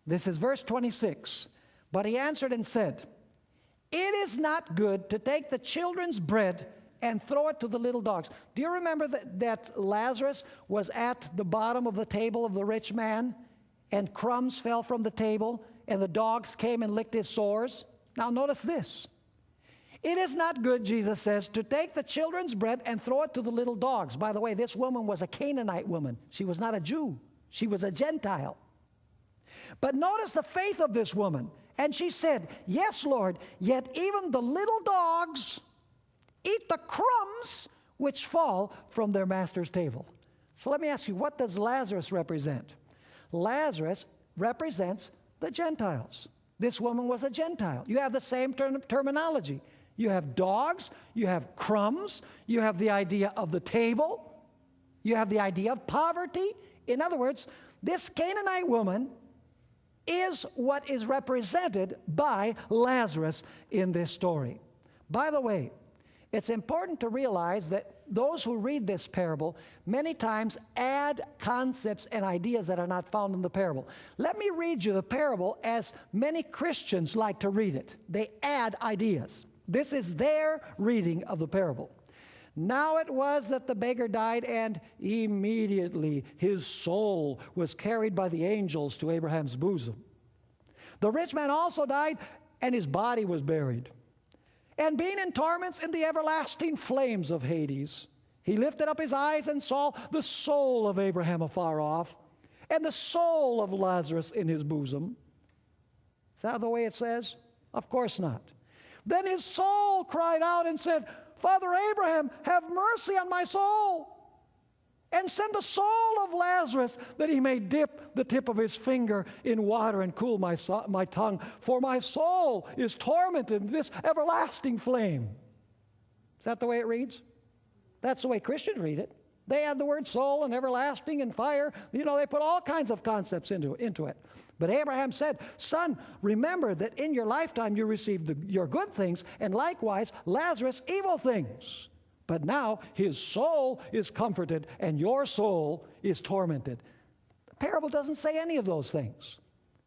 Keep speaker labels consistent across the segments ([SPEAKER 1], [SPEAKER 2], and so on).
[SPEAKER 1] This is verse 26. But he answered and said, it is not good to take the children's bread and throw it to the little dogs. Do you remember that Lazarus was at the bottom of the table of the rich man, and crumbs fell from the table, and the dogs came and licked his sores? Now notice this. It is not good, Jesus says, to take the children's bread and throw it to the little dogs. By the way, this woman was a Canaanite woman. She was not a Jew. She was a Gentile. But notice the faith of this woman. And she said, yes, Lord, yet even the little dogs eat the crumbs which fall from their master's table. So let me ask you, what does Lazarus represent? Lazarus represents the Gentiles. This woman was a Gentile. You have the same terminology. You have dogs, you have crumbs, you have the idea of the table, you have the idea of poverty. In other words, this Canaanite woman is what is represented by Lazarus in this story. By the way, it's important to realize that those who read this parable many times add concepts and ideas that are not found in the parable. Let me read you the parable as many Christians like to read it. They add ideas. This is their reading of the parable. Now it was that the beggar died, and immediately his soul was carried by the angels to Abraham's bosom. The rich man also died, and his body was buried. And being in torments in the everlasting flames of Hades, he lifted up his eyes and saw the soul of Abraham afar off, and the soul of Lazarus in his bosom. Is that the way it says? Of course not. Then his soul cried out and said, Father Abraham, have mercy on my soul, and send the soul of Lazarus that he may dip the tip of his finger in water and cool my tongue, for my soul is tormented in this everlasting flame. Is that the way it reads? That's the way Christians read it. They add the word soul and everlasting and fire. You know, they put all kinds of concepts into it. But Abraham said, Son, remember that in your lifetime you received your good things, and likewise Lazarus evil things. But now his soul is comforted, and your soul is tormented. The parable doesn't say any of those things.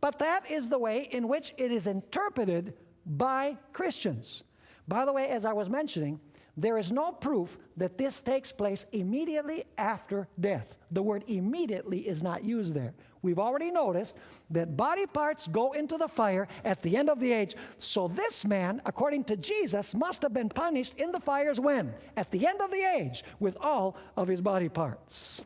[SPEAKER 1] But that is the way in which it is interpreted by Christians. By the way, as I was mentioning, there is no proof that this takes place immediately after death. The word immediately is not used there. We've already noticed that body parts go into the fire at the end of the age. So this man, according to Jesus, must have been punished in the fires when? At the end of the age, with all of his body parts.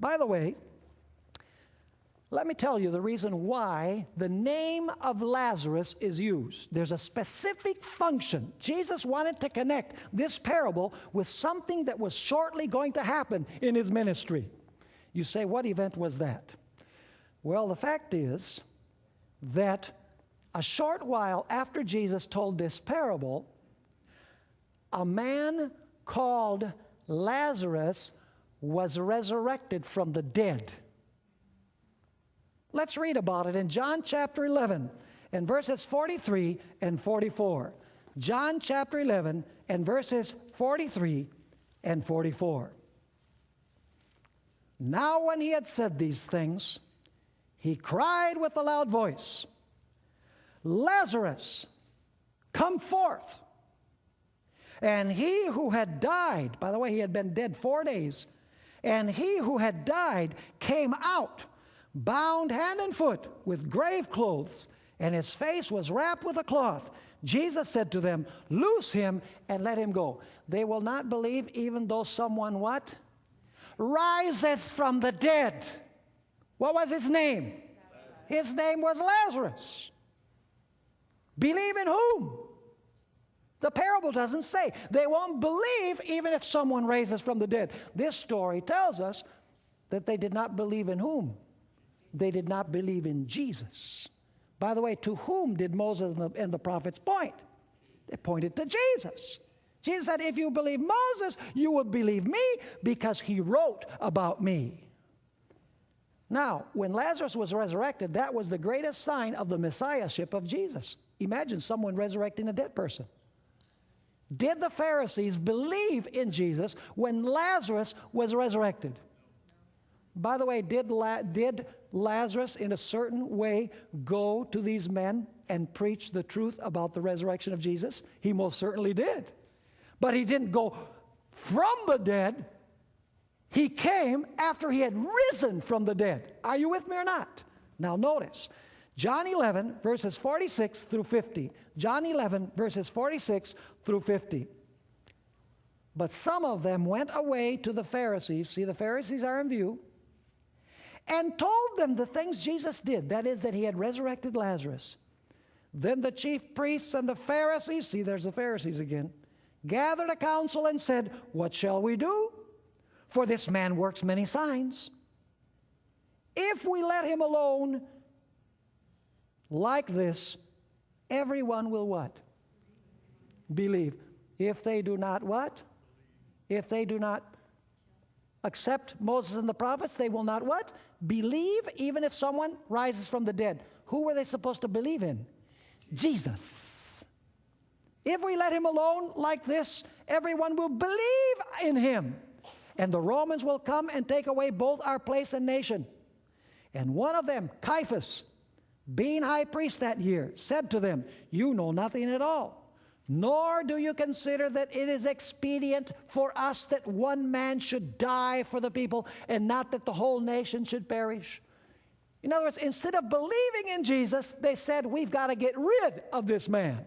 [SPEAKER 1] By the way, let me tell you the reason why the name of Lazarus is used. There's a specific function. Jesus wanted to connect this parable with something that was shortly going to happen in his ministry. You say, what event was that? Well, the fact is that a short while after Jesus told this parable, a man called Lazarus was resurrected from the dead. Let's read about it in John chapter 11 and verses 43 and 44. John chapter 11 and verses 43 and 44. Now when he had said these things, he cried with a loud voice, Lazarus, come forth. And he who had died, by the way, he had been dead 4 days, and he who had died came out, bound hand and foot with grave clothes, and his face was wrapped with a cloth. Jesus said to them, loose him and let him go. They will not believe even though someone what? Rises from the dead. What was his name? His name was Lazarus. Believe in whom? The parable doesn't say. They won't believe even if someone raises from the dead. This story tells us that they did not believe in whom? They did not believe in Jesus. By the way, to whom did Moses and the prophets point? They pointed to Jesus. Jesus said, if you believe Moses, you will believe me because he wrote about me. Now, when Lazarus was resurrected, that was the greatest sign of the messiahship of Jesus. Imagine someone resurrecting a dead person. Did the Pharisees believe in Jesus when Lazarus was resurrected? By the way, did Lazarus in a certain way go to these men and preach the truth about the resurrection of Jesus? He most certainly did. But he didn't go from the dead. He came after he had risen from the dead. Are you with me or not? Now notice, John 11, verses 46 through 50. John 11, verses 46 through 50. But some of them went away to the Pharisees. See, the Pharisees are in view. And told them the things Jesus did. That is, that he had resurrected Lazarus. Then the chief priests and the Pharisees, see, there's the Pharisees again, gathered a council and said, what shall we do? For this man works many signs. If we let him alone like this, everyone will what? Believe. If they do not what? If they do not accept Moses and the prophets, they will not what? Believe, even if someone rises from the dead. Who were they supposed to believe in? Jesus. If we let him alone like this, everyone will believe in him. And the Romans will come and take away both our place and nation. And one of them, Caiaphas, being high priest that year, said to them, you know nothing at all. Nor do you consider that it is expedient for us that one man should die for the people, and not that the whole nation should perish. In other words, instead of believing in Jesus, they said, we've got to get rid of this man.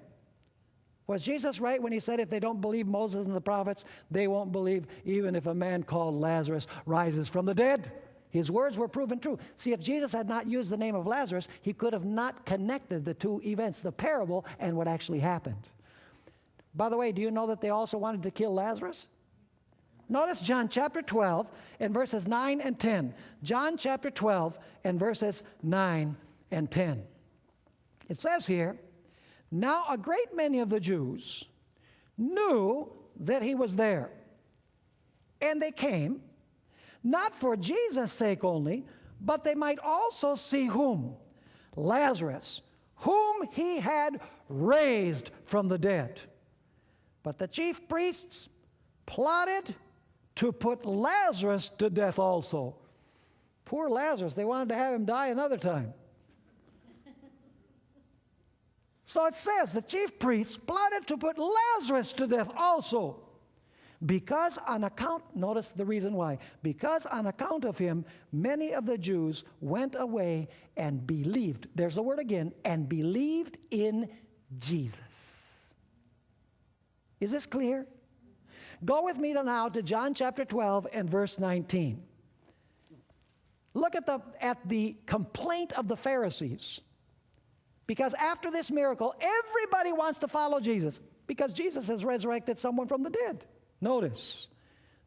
[SPEAKER 1] Was Jesus right when he said if they don't believe Moses and the prophets, they won't believe even if a man called Lazarus rises from the dead? His words were proven true. See, if Jesus had not used the name of Lazarus, he could have not connected the two events, the parable and what actually happened. By the way, do you know that they also wanted to kill Lazarus? Notice John chapter 12 and verses 9 and 10. John chapter 12 and verses 9 and 10. It says here, now a great many of the Jews knew that he was there. And they came, not for Jesus' sake only, but they might also see whom? Lazarus, whom he had raised from the dead. But the chief priests plotted to put Lazarus to death also. Poor Lazarus, they wanted to have him die another time. So it says the chief priests plotted to put Lazarus to death also. Because on account, notice the reason why. Because on account of him, many of the Jews went away and believed. There's the word again, and believed in Jesus. Is this clear? Go with me now to John chapter 12 and verse 19. Look at the complaint of the Pharisees. Because after this miracle, everybody wants to follow Jesus because Jesus has resurrected someone from the dead. Notice,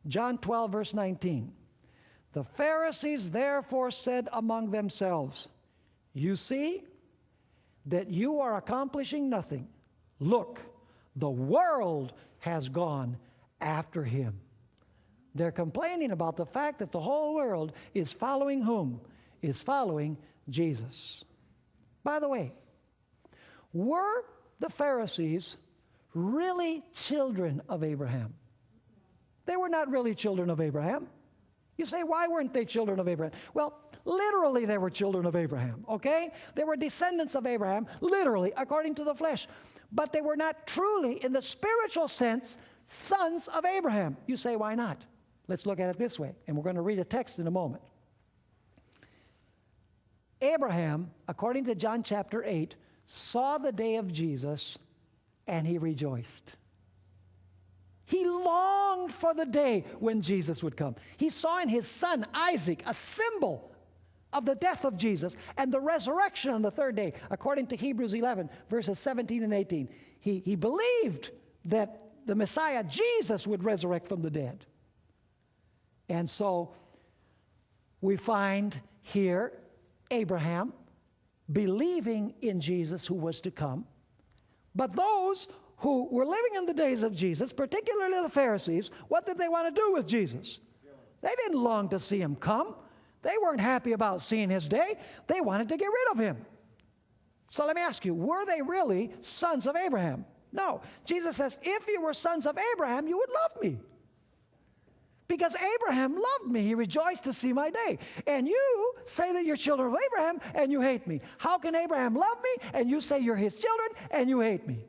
[SPEAKER 1] John 12, verse 19. The Pharisees therefore said among themselves, you see that you are accomplishing nothing. Look, the world has gone after him. They're complaining about the fact that the whole world is following whom? Is following Jesus. By the way, were the Pharisees really children of Abraham? They were not really children of Abraham. You say, why weren't they children of Abraham? Well, literally they were children of Abraham, okay? They were descendants of Abraham, literally, according to the flesh. But they were not truly, in the spiritual sense, sons of Abraham. You say, why not? Let's look at it this way, and we're going to read a text in a moment. Abraham, according to John chapter 8, saw the day of Jesus, and he rejoiced. He longed for the day when Jesus would come. He saw in his son Isaac a symbol of the death of Jesus and the resurrection on the third day, according to Hebrews 11, verses 17 and 18. He believed that the Messiah, Jesus, would resurrect from the dead. And so we find here Abraham believing in Jesus who was to come. But those who were living in the days of Jesus, particularly the Pharisees, what did they want to do with Jesus? They didn't long to see him come. They weren't happy about seeing his day. They wanted to get rid of him. So let me ask you, were they really sons of Abraham? No. Jesus says, if you were sons of Abraham, you would love me. Because Abraham loved me. He rejoiced to see my day. And you say that you're children of Abraham and you hate me. How can Abraham love me and you say you're his children and you hate me?